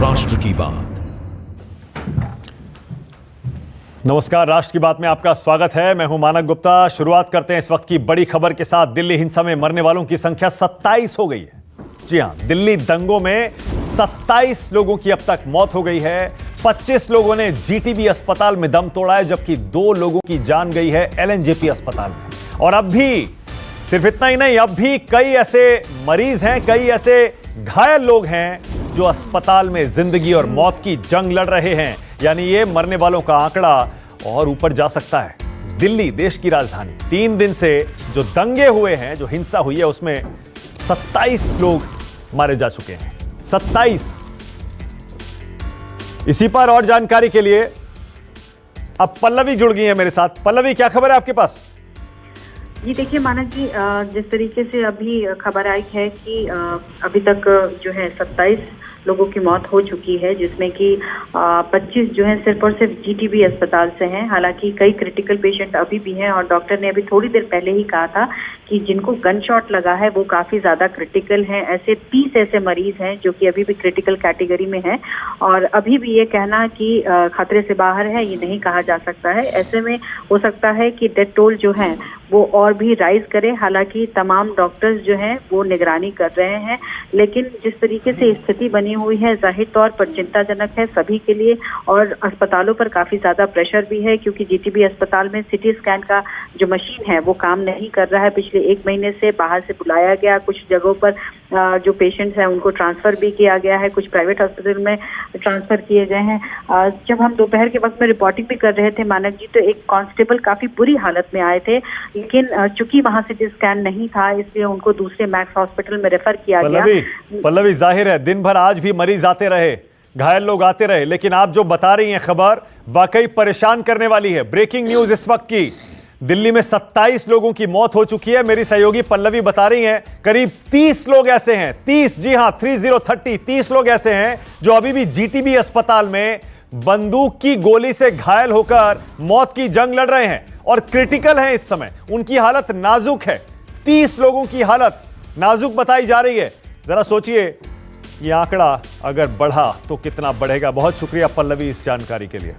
राष्ट्र की बात। नमस्कार, राष्ट्र की बात में आपका स्वागत है। मैं हूं मानक गुप्ता। शुरुआत करते हैं इस वक्त की बड़ी खबर के साथ। दिल्ली हिंसा में मरने वालों की संख्या 27 हो गई है। जी हां, दिल्ली दंगों में 27 लोगों की अब तक मौत हो गई है। 25 लोगों ने जीटीबी अस्पताल में दम तोड़ा है, जबकि 2 लोगों की जान गई है एलएनजेपी अस्पताल में। और अब भी सिर्फ इतना ही नहीं, अब भी कई ऐसे मरीज हैं, कई ऐसे घायल लोग हैं जो अस्पताल में जिंदगी और मौत की जंग लड़ रहे हैं। यानी ये मरने वालों का आंकड़ा और ऊपर जा सकता है। दिल्ली, देश की राजधानी, 3 दिन से जो दंगे हुए हैं, जो हिंसा हुई है, उसमें 27 लोग मारे जा चुके हैं। 27। इसी पर और जानकारी के लिए अब पल्लवी जुड़ गई है मेरे साथ। पल्लवी, क्या खबर है आपके पास? जी देखिए मानक जी, जिस तरीके से अभी खबर आई है कि अभी तक जो है 27 लोगों की मौत हो चुकी है, जिसमें कि 25 जो है सिर्फ और सिर्फ जीटीबी अस्पताल से हैं। हालांकि कई क्रिटिकल पेशेंट अभी भी हैं और डॉक्टर ने अभी थोड़ी देर पहले ही कहा था कि जिनको गन शॉट लगा है वो काफ़ी ज़्यादा क्रिटिकल हैं। ऐसे 30 ऐसे मरीज हैं जो कि अभी भी क्रिटिकल कैटेगरी में हैं और अभी भी ये कहना कि खतरे से बाहर है, ये नहीं कहा जा सकता है। ऐसे में हो सकता है कि डेथ टोल जो है वो और भी राइज करे। हालांकि तमाम डॉक्टर्स जो हैं वो निगरानी कर रहे हैं, लेकिन जिस तरीके से स्थिति बनी हुई है जाहिर तौर पर चिंताजनक है सभी के लिए। और अस्पतालों पर काफ़ी ज़्यादा प्रेशर भी है, क्योंकि जीटीबी अस्पताल में सिटी स्कैन का जो मशीन है वो काम नहीं कर रहा है। पिछले 1 महीने से बाहर से बुलाया गया, कुछ जगहों पर जो पेशेंट्स हैं उनको ट्रांसफ़र भी किया गया है, कुछ प्राइवेट हॉस्पिटल में ट्रांसफ़र किए गए हैं। जब हम दोपहर के वक्त में रिपोर्टिंग भी कर रहे थे मानक जी, तो एक कांस्टेबल काफ़ी बुरी हालत में आए थे, लेकिन चूंकि वहां सिटी स्कैन नहीं था इसलिए उनको दूसरे मैक्स हॉस्पिटल में रेफर किया गया। पल्लवी, जाहिर है दिन भर आज भी मरीज आते रहे, घायल लोग आते रहे, लेकिन आप जो बता रही हैं खबर वाकई परेशान करने वाली है। ब्रेकिंग न्यूज इस वक्त की, दिल्ली में 27 लोगों की मौत हो चुकी है। मेरी सहयोगी पल्लवी बता रही हैं करीब 30 लोग ऐसे हैं, 30, जी हां 30 लोग ऐसे हैं जो अभी भी जीटीबी अस्पताल में बंदूक की गोली से घायल होकर मौत की जंग लड़ रहे हैं और क्रिटिकल हैं इस समय। उनकी हालत नाजुक है। 30 लोगों की हालत नाजुक बताई जा रही है। जरा सोचिए, ये आंकड़ा अगर बढ़ा तो कितना बढ़ेगा। बहुत शुक्रिया पल्लवी इस जानकारी के लिए।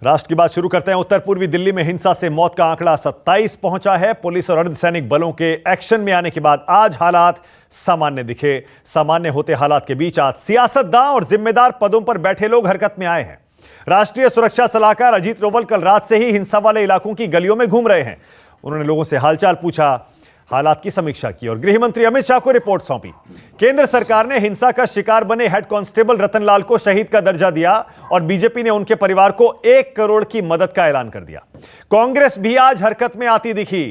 राष्ट्र की बात शुरू करते हैं। उत्तर पूर्वी दिल्ली में हिंसा से मौत का आंकड़ा 27 पहुंचा है। पुलिस और अर्धसैनिक बलों के एक्शन में आने के बाद आज हालात सामान्य दिखे। सामान्य होते हालात के बीच आज सियासतदान और जिम्मेदार पदों पर बैठे लोग हरकत में आए हैं। राष्ट्रीय सुरक्षा सलाहकार अजीत डोभाल कल रात से ही हिंसा वाले इलाकों की गलियों में घूम रहे हैं। उन्होंने लोगों से हालचाल पूछा, हालात की समीक्षा की और गृह मंत्री अमित शाह को रिपोर्ट सौंपी। केंद्र सरकार ने हिंसा का शिकार बने हेड कांस्टेबल रतनलाल को शहीद का दर्जा दिया और बीजेपी ने उनके परिवार को 1 करोड़ की मदद का ऐलान कर दिया। कांग्रेस भी आज हरकत में आती दिखी।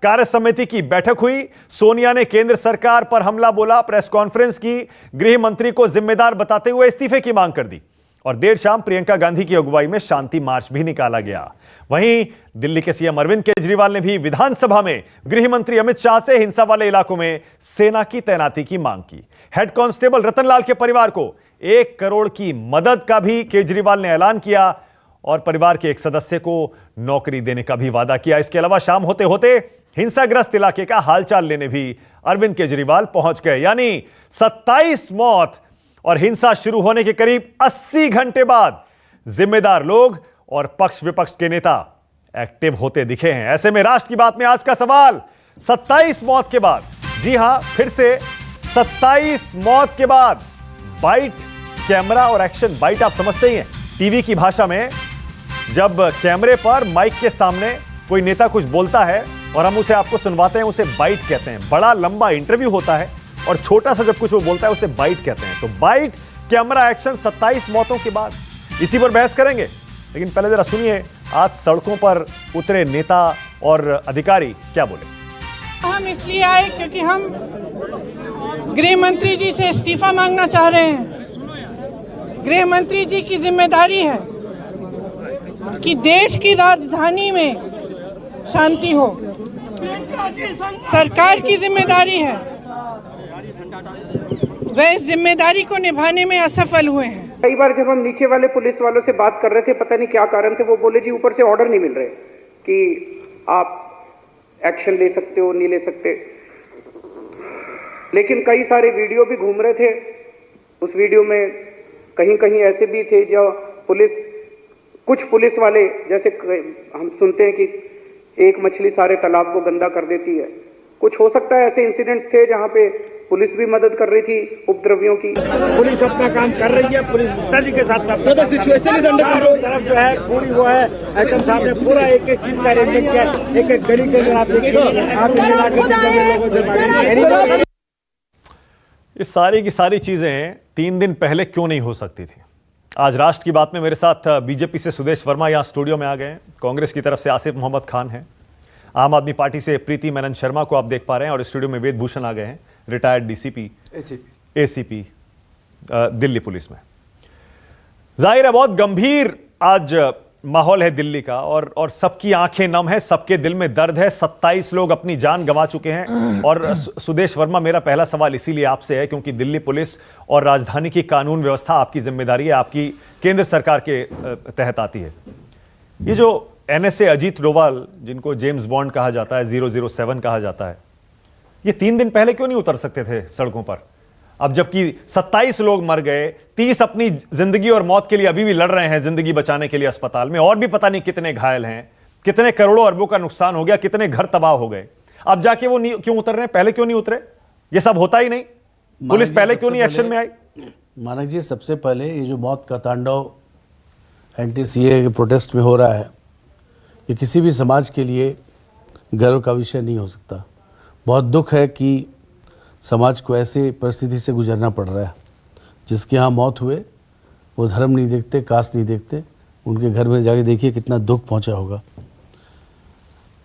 कार्य समिति की बैठक हुई। सोनिया ने केंद्र सरकार पर हमला बोला, प्रेस कॉन्फ्रेंस की, गृह मंत्री को जिम्मेदार बताते हुए इस्तीफे की मांग कर दी और देर शाम प्रियंका गांधी की अगुवाई में शांति मार्च भी निकाला गया। वहीं दिल्ली के सीएम अरविंद केजरीवाल ने भी विधानसभा में गृह मंत्री अमित शाह से हिंसा वाले इलाकों में सेना की तैनाती की मांग की। हेड कांस्टेबल रतनलाल के परिवार को 1 करोड़ की मदद का भी केजरीवाल ने ऐलान किया और परिवार के एक सदस्य को नौकरी देने का भी वादा किया। इसके अलावा शाम होते होते हिंसाग्रस्त इलाके का हालचाल लेने भी अरविंद केजरीवाल पहुंच गए। यानी 27 मौत और हिंसा शुरू होने के करीब 80 घंटे बाद जिम्मेदार लोग और पक्ष विपक्ष के नेता एक्टिव होते दिखे हैं। ऐसे में राष्ट्र की बात में आज का सवाल, 27 मौत के बाद, जी हां फिर से 27 मौत के बाद बाइट, कैमरा और एक्शन। बाइट आप समझते ही हैं, टीवी की भाषा में जब कैमरे पर माइक के सामने कोई नेता कुछ बोलता है और हम उसे आपको सुनवाते हैं, उसे बाइट कहते हैं। बड़ा लंबा इंटरव्यू होता है और छोटा सा जब कुछ वो बोलता है उसे बाइट कहते हैं। तो बाइट, कैमरा, एक्शन, 27 मौतों के बाद इसी पर बहस करेंगे। लेकिन पहले जरा सुनिए आज सड़कों पर उतरे नेता और अधिकारी क्या बोले। हम इसलिए आए क्योंकि हम गृह मंत्री जी से इस्तीफा मांगना चाह रहे हैं। गृह मंत्री जी की जिम्मेदारी है कि देश की राजधानी में शांति हो। सरकार की जिम्मेदारी है, वे इस जिम्मेदारी को निभाने में असफल हुए हैं। कई बार जब हम नीचे वाले पुलिस वालों से बात कर रहे थे, पता नहीं क्या कारण थे, वो बोले जी ऊपर से ऑर्डर नहीं मिल रहे कि आप एक्शन ले सकते हो, नहीं ले सकते। लेकिन कई सारे वीडियो भी घूम रहे थे उस वीडियो में कहीं कहीं ऐसे भी थे जो कुछ पुलिस वाले, जैसे हम सुनते हैं कि एक मछली सारे तालाब को गंदा कर देती है, कुछ हो सकता है ऐसे इंसिडेंट्स थे जहां पे पुलिस भी मदद कर रही थी उपद्रवियों की। पुलिस अपना काम कर रही है, पुलिस मुस्तैदी के साथ सिचुएशन इज अंडर कंट्रोल। तरफ जो है पूरी वो है, एचएम साहब ने पूरा एक एक चीज का अरेंजमेंट किया, एक एक गली के अंदर आप देखिए, आप मिला के लोगों से ये सारी की सारी चीजें 3 दिन पहले क्यों नहीं हो सकती थी? आज राष्ट्र की बात में मेरे साथ बीजेपी से सुदेश वर्मा यहाँ स्टूडियो में आ गए हैं, कांग्रेस की तरफ से आसिफ मोहम्मद खान है, आम आदमी पार्टी से प्रीति मेनन शर्मा को आप देख पा रहे हैं, और स्टूडियो में वेद भूषण आ गए हैं, retired DCP ACP Delhi police में। जाहिर है बहुत गंभीर आज माहौल है दिल्ली का, और सबकी आंखें नम है, सबके दिल में दर्द है। 27 लोग अपनी जान गंवा चुके हैं। और सुदेश वर्मा, मेरा पहला सवाल इसीलिए आपसे है क्योंकि दिल्ली पुलिस और राजधानी की कानून व्यवस्था आपकी जिम्मेदारी है, आपकी केंद्र सरकार के तहत आती है। ये जो NSA अजीत डोभाल, जिनको जेम्स बॉन्ड कहा जाता है, 007 कहा जाता है, ये 3 दिन पहले क्यों नहीं उतर सकते थे सड़कों पर? अब जबकि 27 लोग मर गए, 30 अपनी जिंदगी और मौत के लिए अभी भी लड़ रहे हैं जिंदगी बचाने के लिए अस्पताल में, और भी पता नहीं कितने घायल हैं, कितने करोड़ों अरबों का नुकसान हो गया, कितने घर तबाह हो गए। अब जाके वो क्यों उतर रहे हैं? पहले क्यों नहीं उतरे? ये सब होता ही नहीं, पुलिस पहले क्यों नहीं एक्शन में आई? मानक जी, सबसे पहले ये जो मौत का तांडव एंटी-सीए के प्रोटेस्ट में हो रहा है, ये किसी भी समाज के लिए गर्व का विषय नहीं हो सकता। बहुत दुख है कि समाज को ऐसे परिस्थिति से गुजरना पड़ रहा है। जिसके यहाँ मौत हुए वो धर्म नहीं देखते, कास्ट नहीं देखते, उनके घर में जाके देखिए कितना दुख पहुंचा होगा।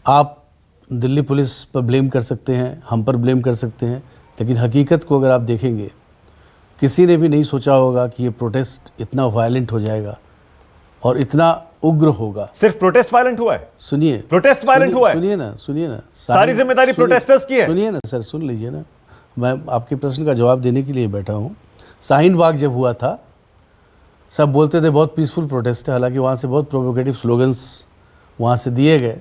आप दिल्ली पुलिस पर ब्लेम कर सकते हैं, हम पर ब्लेम कर सकते हैं, लेकिन हकीकत को अगर आप देखेंगे, किसी ने भी नहीं सोचा होगा कि ये प्रोटेस्ट इतना वायलेंट हो जाएगा और इतना उग्र होगा। सिर्फ प्रोटेस्ट वायलेंट हुआ है? सुनिए, प्रोटेस्ट वायलेंट हुआ है? सुनिए ना, सारी जिम्मेदारी प्रोटेस्टर्स की है। सुनिए ना सर, सुन लीजिए ना, मैं आपके प्रश्न का जवाब देने के लिए बैठा हूँ। शाहीन बाग जब हुआ था, सब बोलते थे बहुत पीसफुल प्रोटेस्ट है, हालांकि वहाँ से बहुत प्रोवोकेटिव स्लोगन्स वहाँ से दिए गए,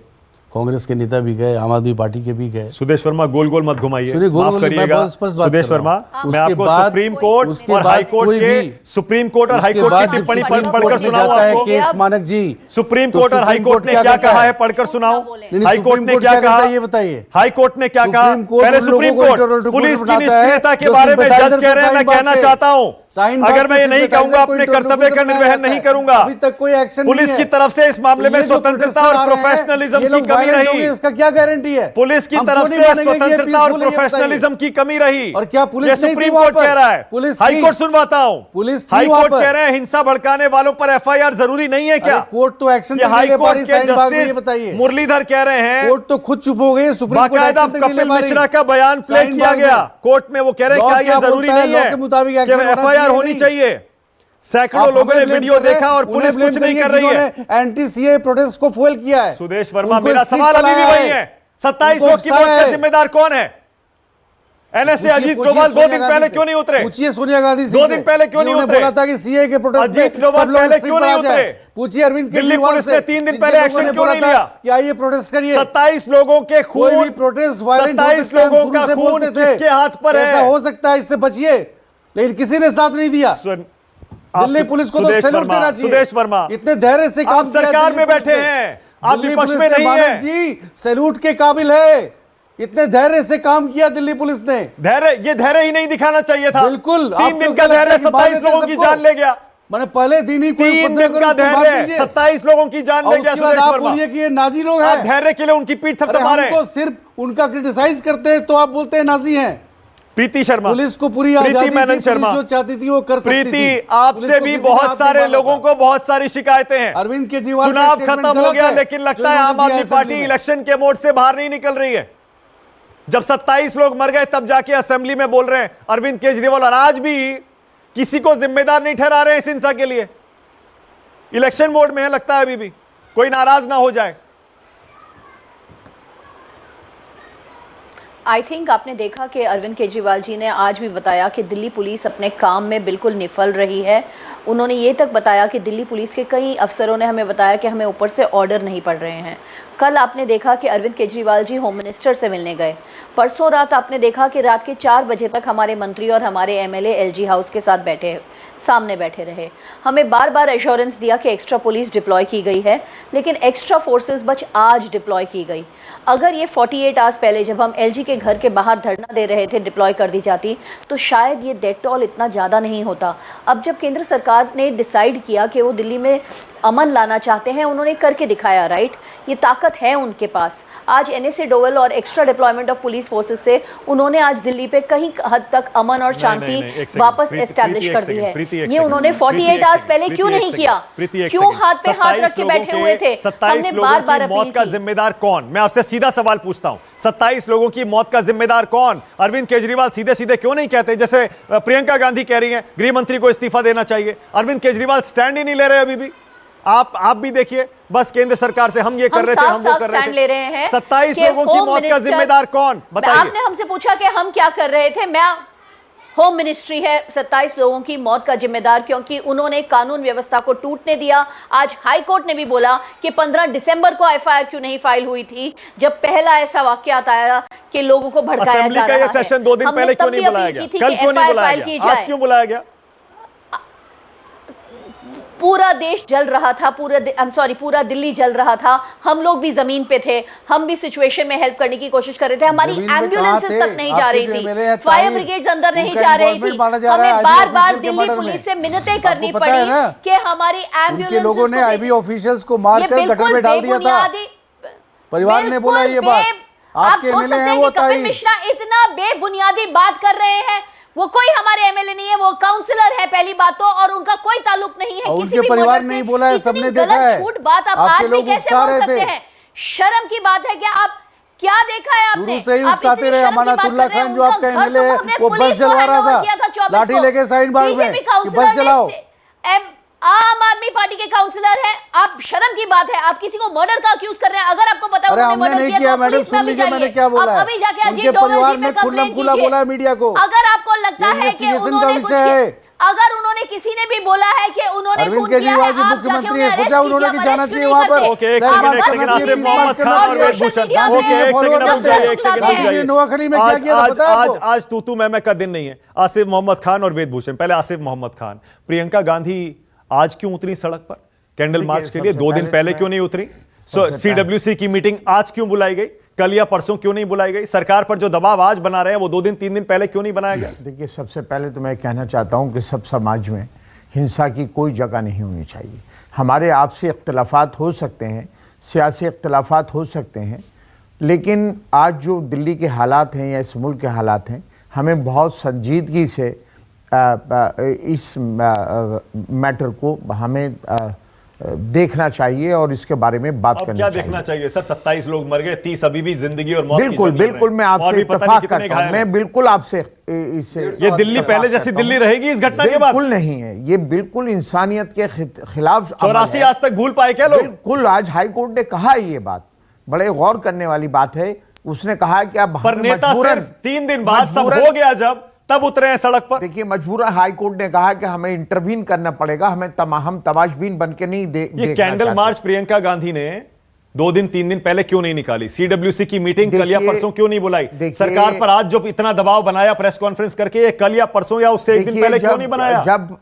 कांग्रेस के नेता भी गए, आम आदमी पार्टी के भी गए। सुदेश वर्मा, गोल गोल मत घुमाइए, माफ करिएगा सुदेश वर्मा, मैं आपको सुप्रीम कोर्ट और हाई कोर्ट की टिप्पणी पढ़कर सुनाऊं आपको? केस मानक जी, सुप्रीम कोर्ट और हाई कोर्ट ने क्या कहा है, पढ़कर सुनाऊं? हाई कोर्ट ने क्या कहा, ये बताइए। हाई कोर्ट ने क्या कहा? पहले सुप्रीम कोर्ट पुलिस की निष्क्रियता के बारे में जज कह रहे हैं, मैं कहना चाहता हूं, अगर मैं ये नहीं कहूंगा अपने कर्तव्य का निर्वहन नहीं करूंगा। अभी तक कोई एक्शन पुलिस की तरफ से इस मामले में स्वतंत्रता और प्रोफेशनलिज्म की कमी रही। इसका क्या गारंटी है? पुलिस की तरफ से स्वतंत्रता और प्रोफेशनलिज्म की कमी रही। और क्या पुलिस ये सुप्रीम कोर्ट कह रहा है, पुलिस हाई कोर्ट सुनवाता हूं। पुलिस हाई कोर्ट कह रहे हैं हिंसा भड़काने वालों पर FIR जरूरी नहीं है क्या? कोर्ट तो एक्शन, हाई कोर्ट के जस्टिस मुरलीधर कह रहे हैं, कोर्ट तो खुद चुप हो गई, सुप्रीम कोर्ट बाकायदा कपिल मिश्रा का बयान प्ले किया गया कोर्ट में, वो कह रहे हैं क्या ये जरूरी नहीं है कि FIR होनी चाहिए? सैकड़ों लोगों ने वीडियो देखा और पुलिस कुछ नहीं कर रही है। एंटी-सीए प्रोटेस्ट को फुएल किया है। सुदेश वर्मा, मेरा सवाल अभी भी वही है, 27 लोग की मौत का जिम्मेदार कौन है? NSA अजीत डोभाल 2 दिन पहले क्यों नहीं उतरे? पूछिए सोनिया गांधी से, 2 दिन पहले क्यों नहीं उतरे? बोला था कि सीए के प्रोटेस्ट अजीत डोभाल पहले क्यों नहीं उतरे? पूछिए अरविंद दिल्ली पुलिस ने 3 दिन पहले एक्शन क्यों नहीं लिया? कि आइए प्रोटेस्ट करिए। 27 लोगों के खून, प्रोटेस्ट वायलेंट 27 लोगों का खून किसके हाथ पर है? ऐसा हो सकता है, इससे बचिए, लेकिन किसी ने साथ नहीं दिया। दिल्ली पुलिस को तो सैल्यूट देना चाहिए। सुदेश वर्मा, इतने धैर्य से काम किया, सरकार में बैठे हैं, आप विपक्ष में नहीं हैं जी, सैल्यूट के काबिल है। इतने धैर्य से काम किया दिल्ली पुलिस ने। ये धैर्य ही नहीं दिखाना चाहिए था। बिल्कुल, 3 दिन का धैर्य 27 लोगों की जान ले गया। मैंने पहले दिन ही 3 दिन का धैर्य 27 लोगों की जान ले गया। सुदेश आप वर्मा, बोलिए कि ये नाजी लोग हैं। धैर्य के लिए उनकी पीठ थपथपा रहे हैं। तो सिर्फ उनका क्रिटिसाइज करते हैं तो आप बोलते हैं नाजी हैं। प्रीति शर्मा, पुलिस को पूरी प्रीति मेनन शर्मा, जो चाहती थी वो कर सकती थी। प्रीति, आपसे भी बहुत सारे लोगों को बहुत सारी शिकायतें हैं। अरविंद केजरीवाल, चुनाव खत्म हो गया, लेकिन लगता है आम आदमी पार्टी इलेक्शन के मोड से बाहर नहीं निकल रही है। जब 27 लोग मर गए तब जाके असेंबली में बोल रहे हैं अरविंद केजरीवाल, और आज भी किसी को जिम्मेदार नहीं ठहरा रहे हैं इस हिंसा के लिए। इलेक्शन मोड में है, लगता है अभी भी कोई नाराज ना हो जाए। आई थिंक आपने देखा कि अरविंद केजरीवाल जी ने आज भी बताया कि दिल्ली पुलिस अपने काम में बिल्कुल निफल रही है। उन्होंने ये तक बताया कि दिल्ली पुलिस के कई अफसरों ने हमें बताया कि हमें ऊपर से ऑर्डर नहीं पड़ रहे हैं। कल आपने देखा कि अरविंद केजरीवाल जी होम मिनिस्टर से मिलने गए। परसों रात आपने देखा कि रात के 4 बजे तक हमारे मंत्री और हमारे एमएलए एलजी हाउस के साथ सामने बैठे रहे। हमें बार बार एश्योरेंस दिया कि एक्स्ट्रा पुलिस डिप्लॉय की गई है, लेकिन एक्स्ट्रा फोर्सेस बच आज डिप्लॉय की गई। अगर ये 48 आवर्स पहले जब हम एलजी के घर के बाहर धरना दे रहे थे डिप्लॉय कर दी जाती, तो शायद ये डेथ टॉल इतना ज़्यादा नहीं होता। अब जब केंद्र सरकार ने डिसाइड किया कि वो दिल्ली में अमन लाना चाहते हैं, उन्होंने करके दिखाया, राइट? ये ताकत है उनके पास। आज एनएसए डोवल और extra deployment of police forces से उन्होंने आज दिल्ली पे कहीं हद तक अमन और शांति वापस एस्टैब्लिश कर दी है। ये उन्होंने 48 आवर्स पहले क्यों नहीं किया? क्यों हाथ पे हाथ रख के बैठे हुए थे? हमने बार-बार अपील मौत का जिम्मेदार कौन? मैं आपसे सीधा सवाल पूछता हूं, 27 लोगों की मौत का जिम्मेदार कौन? अरविंद केजरीवाल सीधे सीधे क्यों नहीं कहते, जैसे प्रियंका गांधी कह रही हैं गृह मंत्री को इस्तीफा देना चाहिए? अरविंद केजरीवाल स्टैंड ही नहीं ले रहे अभी भी। आप भी देखिए, बस केंद्र सरकार से हम ये कर रहे थे, हम वो कर रहे हैं। 27 लोगों की मौत का जिम्मेदार कौन? बताइए। आपने हमसे पूछा कि हम क्या कर रहे थे। मैं होम मिनिस्ट्री है 27 लोगों की मौत का जिम्मेदार, क्योंकि उन्होंने कानून व्यवस्था को टूटने दिया। आज हाई कोर्ट ने भी बोला कि 15 दिसंबर को एफआईआर क्यों नहीं फाइल हुई थी, जब पहला ऐसा वाकया आया कि लोगों को भड़काया जा रहा है। ये सेशन 2 दिन पहले क्यों नहीं बुलाया गया? कल क्यों नहीं बुलाया गया? आज क्यों बुलाया गया? पूरा देश जल रहा था, पूरा दिल्ली जल रहा था। हम लोग भी जमीन पे थे, हम भी सिचुएशन में हेल्प करने की कोशिश कर रहे थे। हमारी एम्बुलेंसेस तक नहीं जा रही थी, फायर ब्रिगेड अंदर नहीं जा रही थी। हमें बार बार दिल्ली पुलिस से मिन्नतें करनी पड़ी कि हमारी एम्बुलेंसेस लोगों ने आईबी ऑफिशियल्स को मारकर गटर में डाल दिया था। परिवार ने बोला ये बात। आप सोच सकते हैं कि कपिल मिश्रा इतना बेबुनियादी बात कर रहे हैं। वो कोई हमारे एमएलए नहीं है, वो काउंसलर है पहली बात तो, और उनका कोई ताल्लुक नहीं है किसी भी परिवार ने बोला है, सबने देखा है। झूठ बात आप आज भी कैसे बोल सकते हैं? शर्म की बात है क्या? आप क्या देखा है आपने? शुरू से ही उकसाते रहे। अमानतुल्लाह खान जो आपका एमएलए है, वो बस जलवा रहा था लाठी लेके साइड बाग में कि बस जलाओ। आम आदमी पार्टी के काउंसलर है, आप शर्म की बात है, आप किसी को मर्डर का अक्यूज कर रहे हैं। अगर आपको पता है उन्होंने मर्डर किया, मैडम सुन लीजिए मैंने क्या बोला है। अभी जाके उनके परिवार ने खुल्लम खुला बोला है मीडिया को। अगर आपको लगता है कि अगर उन्होंने किसी ने भी बोला है कि उन्होंने अरविंद केजरीवाल जी मुख्यमंत्री है, सोचा उन्होंने कि जाना चाहिए वहां पर। ओके, एक सेकंड आसिफ मोहम्मद खान और वेद भूषण। ओके, एक सेकंड रुक जाइए, एक सेकंड रुक जाइए। नोआखली में क्या किया पता है आपको? आज तू मैं का दिन नहीं है। आसिफ मोहम्मद खान और वेद भूषण। पहले आसिफ मोहम्मद खान, प्रियंका गांधी आज क्यों उतरी सड़क पर कैंडल मार्च के लिए? 2 दिन पहले क्यों नहीं उतरी? सीडब्ल्यूसी की मीटिंग आज क्यों बुलाई गई? कल या परसों क्यों नहीं बुलाई गई? सरकार पर जो दबाव आज बना रहे हैं वो 2 दिन 3 दिन पहले क्यों नहीं बनाया गया? देखिए, सबसे पहले तो मैं कहना चाहता हूं कि सब समाज में हिंसा की कोई जगह नहीं होनी चाहिए। हमारे आपसी इख्तलाफात हो सकते हैं, सियासी इख्तलाफात हो सकते हैं, लेकिन आज जो दिल्ली के हालात हैं या इस मुल्क के हालात हैं, हमें बहुत संजीदगी से इस मैटर को हमें देखना चाहिए और इसके बारे में बात करनी चाहिए। क्या देखना चाहिए सर? 27 लोग मर गए, 30 अभी भी जिंदगी और मौत बिल्कुल बिल्कुल मैं आपसे इत्तेफाक करता हूं। मैं बिल्कुल आपसे इससे ये दिल्ली पहले जैसी दिल्ली रहेगी इस घटना के बाद? बिल्कुल नहीं है, ये बिल्कुल इंसानियत के खिलाफ। 84 आज तक भूल पाए क्या लोग? बिल्कुल, आज हाई कोर्ट ने कहा ये बात, बड़े गौर करने वाली बात है। उसने कहा कि अब पर नेता सिर्फ 3 दिन बाद सब हो गया जब तब उतरे हैं सड़क पर। देखिए, मजबूरन हाई कोर्ट ने कहा कि हमें इंटरवीन करना पड़ेगा, हम तमाशबीन बनके नहीं ये कैंडल मार्च प्रियंका गांधी ने 2 दिन 3 दिन पहले क्यों नहीं निकाली? सीडब्ल्यूसी की मीटिंग कल या परसों क्यों नहीं बुलाई? सरकार पर आज जो इतना दबाव बनाया प्रेस कॉन्फ्रेंस करके, ये कल या परसों या उससे एक दिन पहले क्यों नहीं बनाया? जब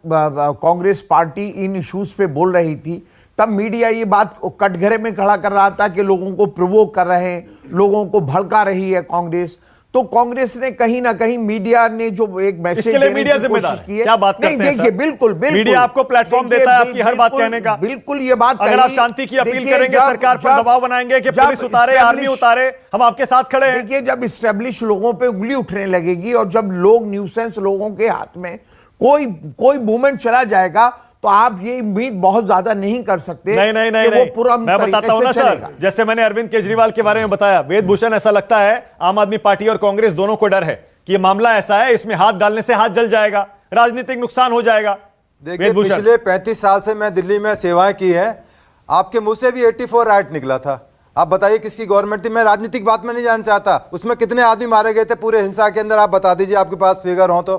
कांग्रेस पार्टी इन इश्यूज पे बोल रही थी, तब मीडिया ये बात कटघरे में खड़ा कर रहा था कि लोगों को प्रोवोक कर रहे हैं, लोगों को भड़का रही है कांग्रेस। तो कांग्रेस ने कहीं ना कहीं मीडिया ने जो एक मैसेज देने की कोशिश की है, क्या बात करते हैं? देखिए, बिल्कुल मीडिया आपको प्लेटफॉर्म देता है आपकी हर बात कहने का। बिल्कुल ये बात, अगर आप शांति की अपील करेंगे, सरकार पर दबाव बनाएंगे कि पुलिस उतारे, आर्मी उतारे, हम आपके साथ खड़े हैं। देखिए, जब इस्टेब्लिश लोगों पे उंगली उठने लगेगी और जब लोग न्यूसेंस लोगों के हाथ में कोई मूवमेंट चला जाएगा, तो आप ये उम्मीद बहुत ज्यादा नहीं कर सकते। नहीं, वो पूरा मैं बताता हूं ना सर, जैसे मैंने अरविंद केजरीवाल के बारे में बताया, वेद भूषण, ऐसा लगता है आम आदमी पार्टी और कांग्रेस दोनों को डर है कि ये मामला ऐसा है, इसमें हाथ डालने से हाथ जल जाएगा, राजनीतिक नुकसान हो जाएगा। देखिए, पिछले 35 साल से मैं दिल्ली में सेवाएं की है, आपके मुंह से भी 84 एक्ट निकला था। आप बताइए किसकी गवर्नमेंट थी? मैं राजनीतिक बात में नहीं जानना चाहता, उसमें कितने आदमी मारे गए थे पूरे हिंसा के अंदर, आप बता दीजिए, आपके पास फिगर हो तो।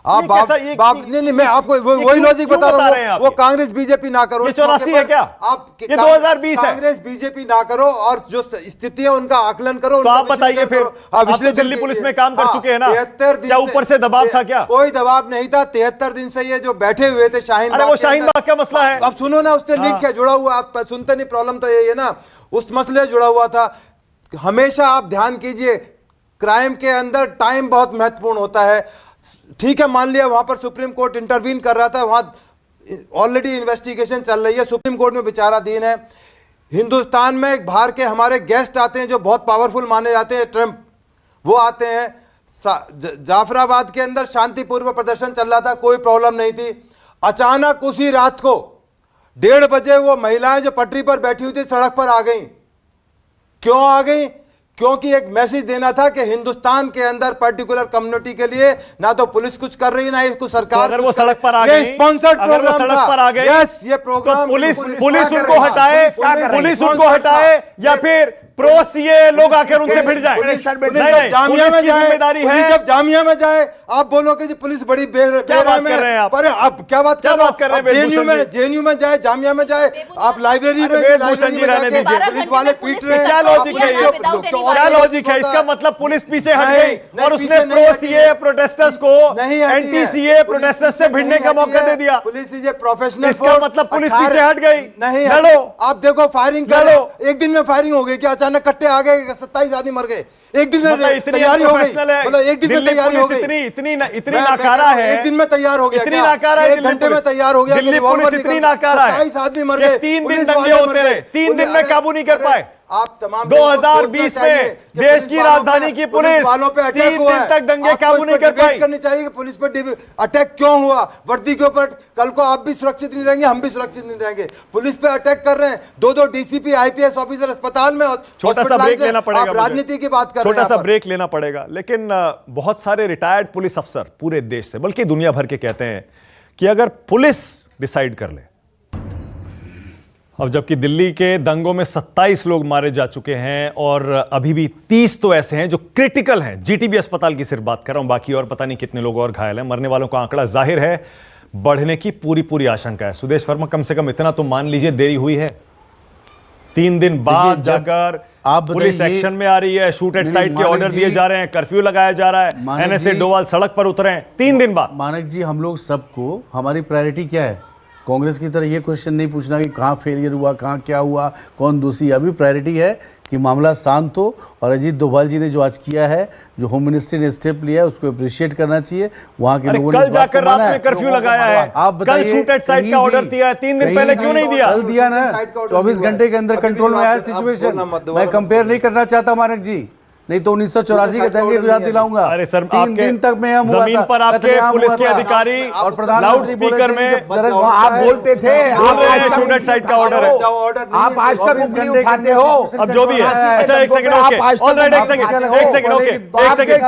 आप नहीं, मैं आपको वही लॉजिक बता रहा हूँ। वो कांग्रेस बीजेपी ना करो, ये 84 है क्या? आप ये 2020 है। कांग्रेस बीजेपी ना करो और जो स्थिति है उनका आकलन करो। तो आप बताइए फिर, आप तो दिल्ली पुलिस में काम कर चुके हैं ना, 73 दिन क्या ऊपर से दबाव था क्या? कोई दबाव नहीं था। 73 दिन से ये जो बैठे हुए थे शाहीन अरे वो शाहीन बाग का मसला है। अब सुनो ना, उससे लिंक है, जुड़ा हुआ। आप सुनते नहीं, प्रॉब्लम तो यही है ना, उस मसले जुड़ा हुआ था। हमेशा आप ध्यान कीजिए, क्राइम के अंदर टाइम बहुत महत्वपूर्ण होता है। ठीक है, मान लिया वहां पर सुप्रीम कोर्ट इंटरवीन कर रहा था, वहां ऑलरेडी इन्वेस्टिगेशन चल रही है, सुप्रीम कोर्ट में विचाराधीन है। हिंदुस्तान में बाहर के हमारे गेस्ट आते हैं जो बहुत पावरफुल माने जाते हैं, ट्रंप, वो आते हैं। जाफराबाद के अंदर शांतिपूर्वक प्रदर्शन चल रहा था, कोई प्रॉब्लम नहीं थी। अचानक उसी रात को 1:30 बजे वो महिलाएं जो पटरी पर बैठी हुई थी सड़क पर आ गई। क्यों आ गई? क्योंकि एक मैसेज देना था कि हिंदुस्तान के अंदर पर्टिकुलर कम्युनिटी के लिए ना तो पुलिस कुछ कर रही है, ना इसको सरकार। अगर वो सड़क पर आ गई, स्पॉन्सर्ड प्रोग्राम सड़क पर आ गए, यस, ये प्रोग्राम तो पुलिस उनको हटाए, पुलिस उनको हटाए या फिर प्रो सीए लोग आकर उनसे भिड़ जाए? जामिया में जाए, जिम्मेदारी है। जब जामिया में जाए आप बोलो कि जी पुलिस बड़ी क्या बात कर रहे हैं आप? पर अब क्या बात कर रहे हैं? जेएनयू में जाए, जामिया में जाए, आप लाइब्रेरी में पुलिस वाले पीट रहे हैं। क्या लॉजिक है ये? क्या लॉजिक है इसका? मतलब पुलिस पीछे हट गई और उसने प्रो सीए प्रोटेस्टर्स को एंटी सीए प्रोटेस्टर्स से भिड़ने का मौका दे दिया। Police is a professional. इसका मतलब पुलिस पीछे हट गई? नहीं, लड़ो। आप देखो फायरिंग करो, एक दिन में फायरिंग हो गई क्या? अचानक कट्टे आ गए, 27 आदमी मर गए, एक दिन में तैयारी हो गई। मतलब एक दिन में तैयारी हो गई। इतनी नाकारा है, एक दिन में तैयार हो गया, इतनी नाकारा है, 1 घंटे में तैयार हो गया। दिल्ली पुलिस इतनी नाकारा है, 27 आदमी मर गए, 3 दिन दंगे होते रहे, 3 दिन में काबू नहीं कर पाए। आप तमाम 2020 में देश की राजधानी की पुलिस वालों पे अटैक 3 हुआ दिन है, तक दंगे काबू नहीं कर पाई। करनी चाहिए कि पुलिस पर अटैक क्यों हुआ, वर्दी के ऊपर। कल को आप भी सुरक्षित नहीं रहेंगे, हम भी सुरक्षित नहीं रहेंगे। पुलिस पे अटैक कर रहे हैं, 2 डीसीपी आईपीएस ऑफिसर अस्पताल में। छोटा सा ब्रेक लेना पड़ेगा, राजनीति की बात कर रहे हैं, छोटा सा ब्रेक लेना पड़ेगा। लेकिन बहुत सारे रिटायर्ड पुलिस अफसर पूरे देश से, बल्कि दुनिया भर के कहते हैं कि अगर पुलिस डिसाइड कर ले, अब जबकि दिल्ली के दंगों में 27 लोग मारे जा चुके हैं और अभी भी 30 तो ऐसे हैं जो क्रिटिकल हैं। जीटीबी अस्पताल की सिर्फ बात कर रहा हूं, बाकी और पता नहीं कितने लोग और घायल हैं। मरने वालों का आंकड़ा जाहिर है बढ़ने की पूरी आशंका है। सुदेश वर्मा, कम से कम इतना तो मान लीजिए देरी हुई है। 3 दिन बाद जाकर पुलिस एक्शन में आ रही है, शूट एट साइट के ऑर्डर दिए जा रहे हैं, कर्फ्यू लगाया जा रहा है, एनएसए डोवाल सड़क पर उतरे हैं 3 दिन बाद। मानक जी, हम लोग सबको, हमारी प्रायोरिटी क्या है? कांग्रेस की तरह ये क्वेश्चन नहीं पूछना कि कहाँ फेलियर हुआ, कहाँ क्या हुआ, कौन दोषी। अभी प्रायोरिटी है कि मामला शांत हो। और अजीत डोभाल जी ने जो आज किया है, जो होम मिनिस्ट्री ने स्टेप लिया है, उसको अप्रिशिएट करना चाहिए। वहाँ के लोगों ने कल जाकर रात में कर्फ्यू लगाया है, आप बताइए, कल शूट एट साइट का ऑर्डर दिया है, 3 दिन पहले क्यों नहीं दिया? कल दिया ना, 24 घंटे के अंदर कंट्रोल में आया सिचुएशन। मैं कंपेयर नहीं करना चाहता मानक जी, नहीं तो 1984 के दंगे को याद दिलाऊंगा। अरे सर, 3 दिन तक मैं हम जमीन पर आपके पुलिस के अधिकारी और लाउड स्पीकर में आप बोलते थे, आप शूट एट साइट का ऑर्डर है, आप आज तक उंगली उठाते हो। अब जो भी है। अच्छा, एक सेकंड, ओके, ऑलराइट, एक सेकंड, ओके, एक सेकंड।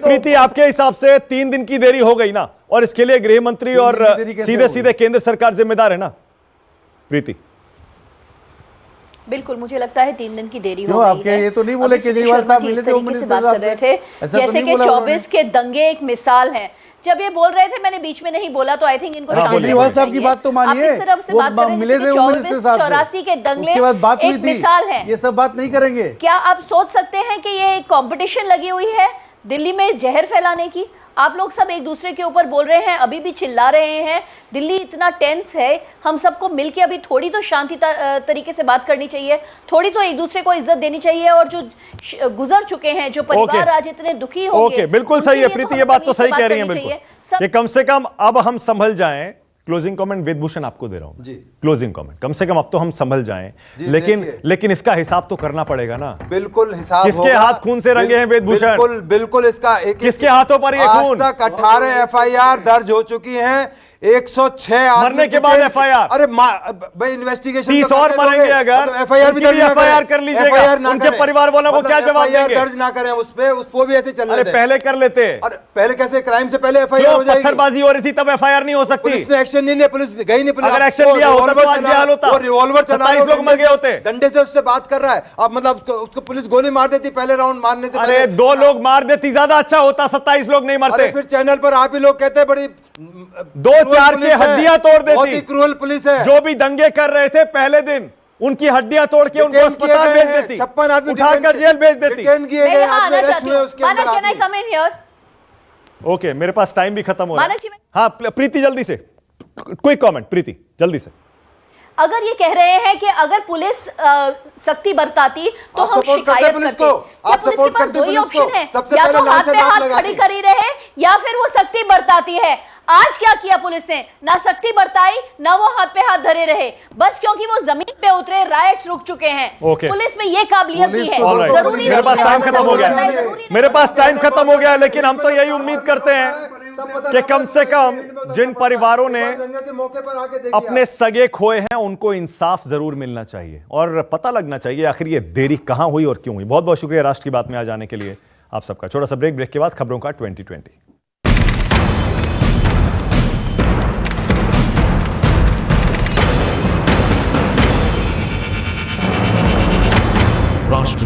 प्रीति, आपके हिसाब से 3 दिन की देरी हो गई ना, और इसके लिए गृह मंत्री और सीधे केंद्र सरकार जिम्मेदार है ना? प्रीति, बिल्कुल, मुझे लगता है 3 दिन की देरी हो गई है। ये तो नहीं बोले केजरीवाल साहब मिले थे, बात कर रहे थे जैसे कि 24 के दंगे एक मिसाल हैं। जब ये बोल रहे थे, मैंने बीच में नहीं बोला, तो आई थिंक इनको केजरीवाल साहब की बात तो मानिए, इस तरफ से बात कर रहे हैं, मिले थे 84 के दंगे उसके बाद बात हुई एक थी, मिसाल है। ये सब बात नहीं करेंगे। क्या आप सोच सकते हैं कि ये एक कंपटीशन लगी हुई है दिल्ली में जहर फैलाने की? आप लोग सब एक दूसरे के ऊपर बोल रहे हैं, अभी भी चिल्ला रहे हैं, दिल्ली इतना टेंस है। हम सबको मिलके अभी थोड़ी तो शांति तरीके से बात करनी चाहिए, थोड़ी तो एक दूसरे को इज्जत देनी चाहिए। और जो गुजर चुके हैं, जो परिवार आज इतने दुखी हो गए, बिल्कुल सही है प्रीति, ये बात तो सही कह रही है। बिल्कुल, ये कम से कम अब हम संभल जाएं। क्लोजिंग कमेंट वेदभूषण आपको दे रहा हूं जी, क्लोजिंग कमेंट, कम से कम अब तो हम संभल जाएं। लेकिन इसका हिसाब तो करना पड़ेगा ना। बिल्कुल हिसाब। किसके हाथ खून से रंगे हैं वेदभूषण? बिल्कुल इसका किसके हाथों पर ये खून? आज तक 18 एफआईआर दर्ज हो चुकी हैं, 106 मरने के बाद एफआईआर। अरे भाई इन्वेस्टिगेशन 30 और मरेंगे अगर, एफआईआर भी एफआईआर कर लीजिएगा, उनके परिवार वालों को क्या जवाब देंगे? दर्ज ना करें उस पे, उसको भी ऐसे चल रहे थे। पहले कर लेते। अरे पहले कैसे? क्राइम से पहले एफआईआर हो जाएगी। पत्थरबाजी हो रही थी तब एफआईआर नहीं हो सकती। पुलिस ने एक्शन नहीं लिया, पुलिस गई नहीं। अगर एक्शन लिया होता तो आज ये हाल होता। वो रिवॉल्वर चला रहा है, 27 लोग मर गए होते। डंडे से उससे बात कर रहा है। अब मतलब उसको पुलिस गोली मार देती पहले राउंड मारने से अरे 2 लोग मार देती ज्यादा अच्छा होता, 27 लोग नहीं मरते। अरे फिर चैनल पर आप ही लोग कहते हैं बड़ी 2-4 के हड्डियां तोड़ देती। बहुत ही क्रूअल पुलिस है। जो भी दंगे कर रहे थे पहले दिन, उनकी हड्डियां तोड़ के उनको अस्पताल भेज देती, 56 आदमी उठाकर जेल भेज देती। डिटेन किए गए, आदमी अरेस्ट हुए उसके अंदर आदमी। ओके, मेरे पास टाइम भी खत्म हो रहा है। मानक जी, हाँ प्रीति, जल्दी से क्विक कमेंट प्रीति, जल्दी से। अगर ये कह रहे हैं कि अगर पुलिस सख्ती बरताती तो हम शिकायत करते। आप सपोर्ट करते पुलिस को? सबसे या पहले तो हाथ पे लांछन आप हाथ लगाती। खड़ी करी रहे या फिर वो सख्ती बरताती है। आज क्या किया पुलिस ने? ना सख्ती बरताई, ना वो हाथ पे हाथ धरे रहे, बस क्योंकि वो जमीन पे उतरे, राइट्स रुक चुके हैं। Okay. पुलिस में ये काबिलियत भी है। Alright. जरूरी मेरे पास नहीं टाइम है, खत्म हो गया जरूरी है। नहीं मेरे पास टाइम खत्म हो गया है, लेकिन हम तो यही उम्मीद करते हैं कि कम से कम जिन परिवारों ने के मौके पर आके देखिए अपने सगे खोए हैं उनको इंसाफ जरूर मिलना चाहिए और पता लगना चाहिए आखिर ये देरी कहां हुई और क्यों हुई। बहुत बहुत शुक्रिया राष्ट्र की बात में आ जाने के लिए आप सबका। छोटा सा ब्रेक के बाद खबरों का 2020। राष्ट्र